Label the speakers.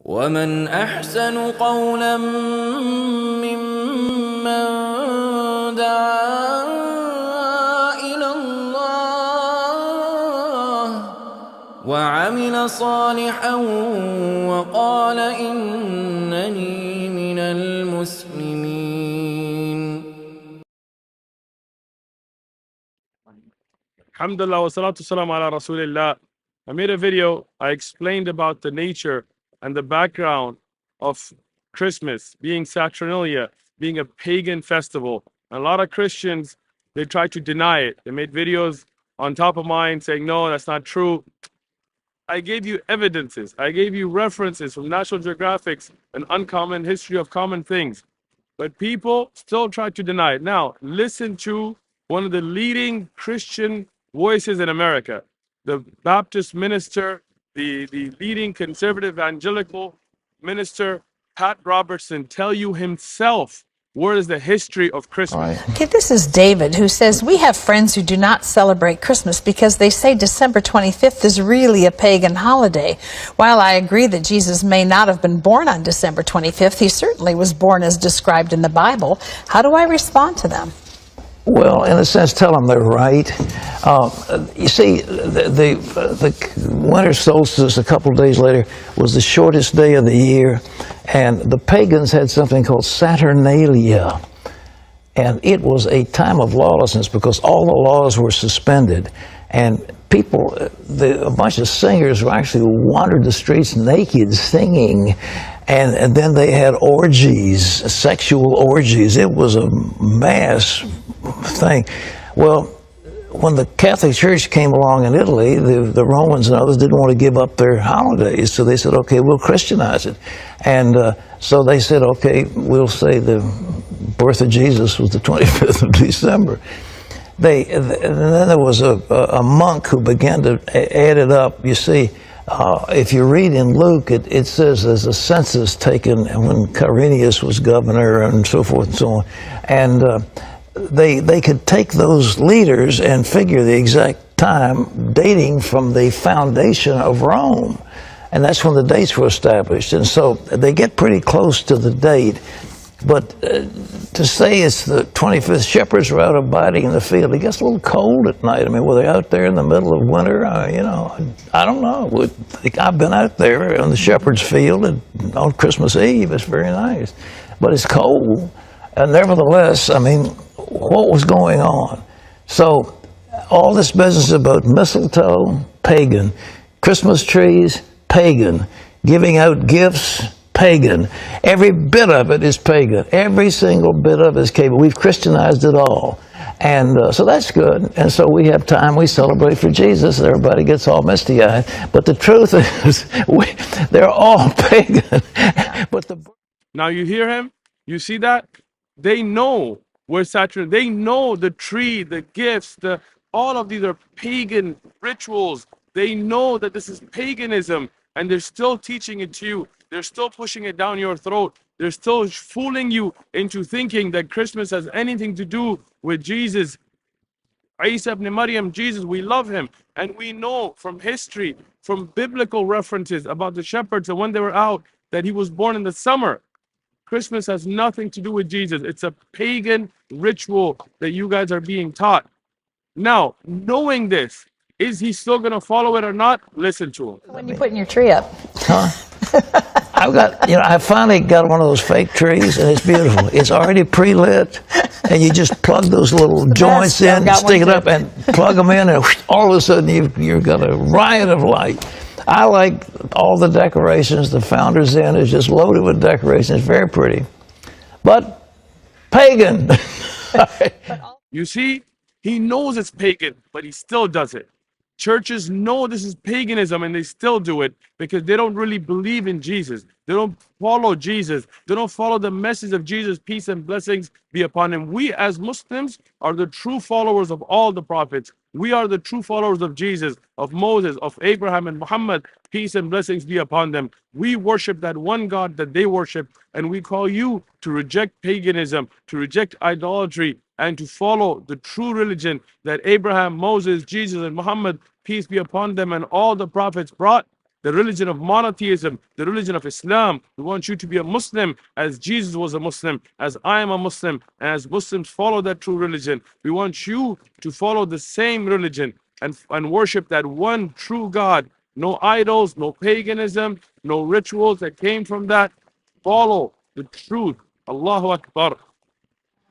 Speaker 1: ومن أحسن قولا ممن دعا إلى الله وعمل صالحا وقال إنني من المسلمين.
Speaker 2: Alhamdulillah wa salatu salam ala Rasulillah. I made a video. I explained about the nature and the background of Christmas being Saturnalia, being a pagan festival. And a lot of Christians, they try to deny it. They made videos on top of mine saying, no, that's not true. I gave you evidences. I gave you references from National Geographic's An Uncommon History of Common Things. But people still try to deny it. Now, listen to one of the leading Christian voices in America, the Baptist minister, the leading conservative evangelical minister, Pat Robertson, tell you himself what is the history of Christmas.
Speaker 3: Okay, this is David, who says, we have friends who do not celebrate Christmas because they say December 25th is really a pagan holiday. While I agree that Jesus may not have been born on December 25th, he certainly was born as described in the Bible. How do I respond to them?
Speaker 4: Well, in a sense, tell them they're right. You see, the winter solstice a couple of days later was the shortest day of the year, and the pagans had something called Saturnalia. And it was a time of lawlessness because all the laws were suspended. And people, a bunch of singers actually wandered the streets naked singing. And then they had orgies, sexual orgies. It was a mass thing. Well, when the Catholic Church came along in Italy, the Romans and others didn't want to give up their holidays, so they said, okay, we'll Christianize it. And so they said, okay, we'll say the birth of Jesus was the 25th of December. And then there was a monk who began to add it up. You see, if you read in Luke, it says there's a census taken when Quirinius was governor and so forth and so on. And they could take those leaders and figure the exact time dating from the foundation of Rome. And that's when the dates were established. And so they get pretty close to the date. But to say it's the 25th, shepherds were out abiding in the field. It gets a little cold at night. I mean, were they out there in the middle of winter? You know, I don't know. I've been out there on the shepherd's field on Christmas Eve. It's very nice. But it's cold. And nevertheless, I mean, what was going on? So all this business about mistletoe, pagan. Christmas trees, pagan. Giving out gifts, pagan. Every bit of it is pagan. Every single bit of it is pagan. We've Christianized it all. And so that's good. And so we have time, we celebrate for Jesus, and everybody gets all misty-eyed. But the truth is, they're all pagan. But
Speaker 2: Now you hear him? You see that? They know where Saturn, they know the tree, the gifts, all of these are pagan rituals. They know that this is paganism, and they're still teaching it to you. They're still pushing it down your throat. They're still fooling you into thinking that Christmas has anything to do with Jesus. Isa ibn Maryam, Jesus, we love him. And we know from history, from biblical references about the shepherds and when they were out, that he was born in the summer. Christmas has nothing to do with Jesus. It's a pagan ritual that you guys are being taught. Now, knowing this, is he still going to follow it or not? Listen to him.
Speaker 3: When you putting your tree up?
Speaker 4: Huh? I finally got one of those fake trees, and it's beautiful. It's already pre-lit, and you just plug those little joints in, stick it up, and plug them in, and all of a sudden you've got a riot of light. I like all the decorations. The Founder's Inn is just loaded with decorations. It's very pretty. But pagan.
Speaker 2: You see, he knows it's pagan, but he still does it. Churches know this is paganism and they still do it because they don't really believe in Jesus. They don't follow Jesus. They don't follow the message of Jesus, peace and blessings be upon him. We as Muslims are the true followers of all the prophets. We are the true followers of Jesus, of Moses, of Abraham and Muhammad, peace and blessings be upon them. We worship that one God that they worship, and we call you to reject paganism, to reject idolatry, and to follow the true religion that Abraham, Moses, Jesus, and Muhammad, peace be upon them, and all the prophets brought. the religion of monotheism, the religion of Islam. We want you to be a Muslim as Jesus was a Muslim, as I am a Muslim, and as Muslims follow that true religion. We want you to follow the same religion and worship that one true God. No idols, no paganism, no rituals that came from that. Follow the truth. Allahu Akbar.